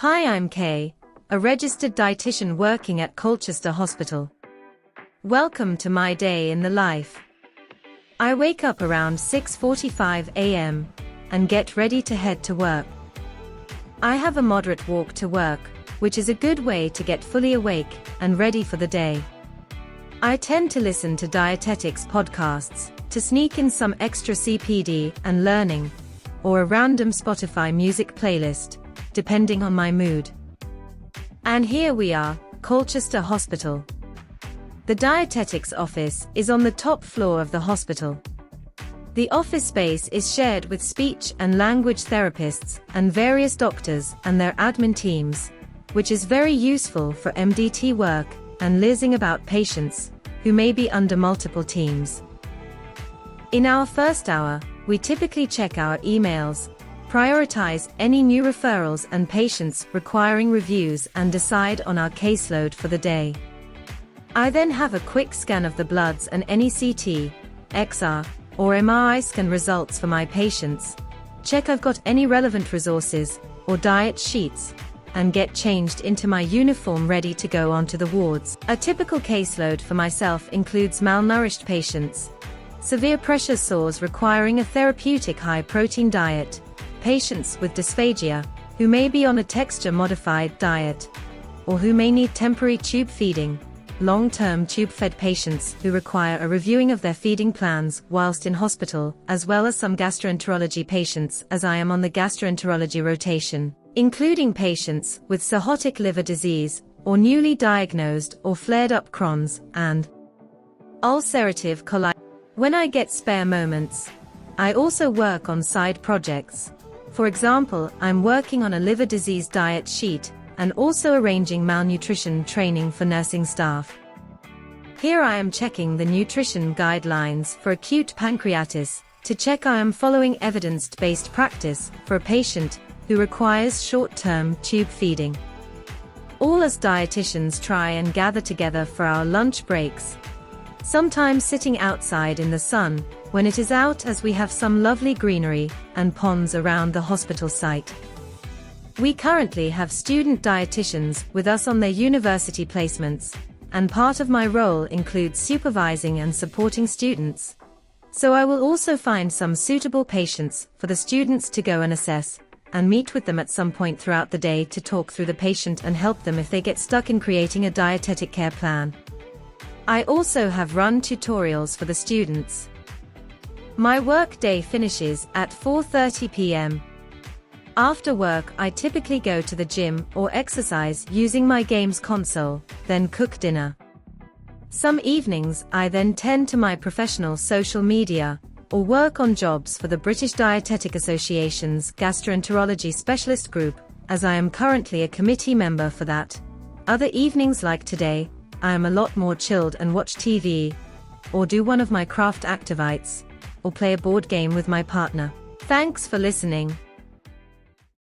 Hi, I'm Kay, a registered dietitian working at Colchester Hospital. Welcome to my day in the life. I wake up around 6:45 a.m. and get ready to head to work. I have a moderate walk to work, which is a good way to get fully awake and ready for the day. I tend to listen to dietetics podcasts to sneak in some extra CPD and learning, or a random Spotify music playlist, depending on my mood. And here we are, Colchester Hospital. The dietetics office is on the top floor of the hospital. The office space is shared with speech and language therapists and various doctors and their admin teams, which is very useful for MDT work and liaising about patients who may be under multiple teams. In our first hour, we typically check our emails, prioritize any new referrals and patients requiring reviews, and decide on our caseload for the day. I then have a quick scan of the bloods and any CT, XR, or MRI scan results for my patients, check I've got any relevant resources or diet sheets, and get changed into my uniform ready to go onto the wards. A typical caseload for myself includes malnourished patients, severe pressure sores requiring a therapeutic high-protein diet, patients with dysphagia, who may be on a texture-modified diet, or who may need temporary tube feeding, long-term tube-fed patients who require a reviewing of their feeding plans whilst in hospital, as well as some gastroenterology patients, as I am on the gastroenterology rotation, including patients with cirrhotic liver disease, or newly diagnosed or flared-up Crohn's and ulcerative colitis. When I get spare moments, I also work on side projects. For example, I'm working on a liver disease diet sheet, and also arranging malnutrition training for nursing staff. Here I am checking the nutrition guidelines for acute pancreatitis, to check I am following evidence-based practice for a patient who requires short-term tube feeding. All us dietitians try and gather together for our lunch breaks, sometimes sitting outside in the sun, when it is out, as we have some lovely greenery and ponds around the hospital site. We currently have student dietitians with us on their university placements, and part of my role includes supervising and supporting students. So I will also find some suitable patients for the students to go and assess, and meet with them at some point throughout the day to talk through the patient and help them if they get stuck in creating a dietetic care plan. I also have run tutorials for the students. My work day finishes at 4:30 p.m. After work, I typically go to the gym or exercise using my games console, then cook dinner. Some evenings, I then tend to my professional social media, or work on jobs for the British Dietetic Association's Gastroenterology Specialist Group, as I am currently a committee member for that. Other evenings like today, I am a lot more chilled and watch TV, or do one of my craft activities, or play a board game with my partner. Thanks for listening.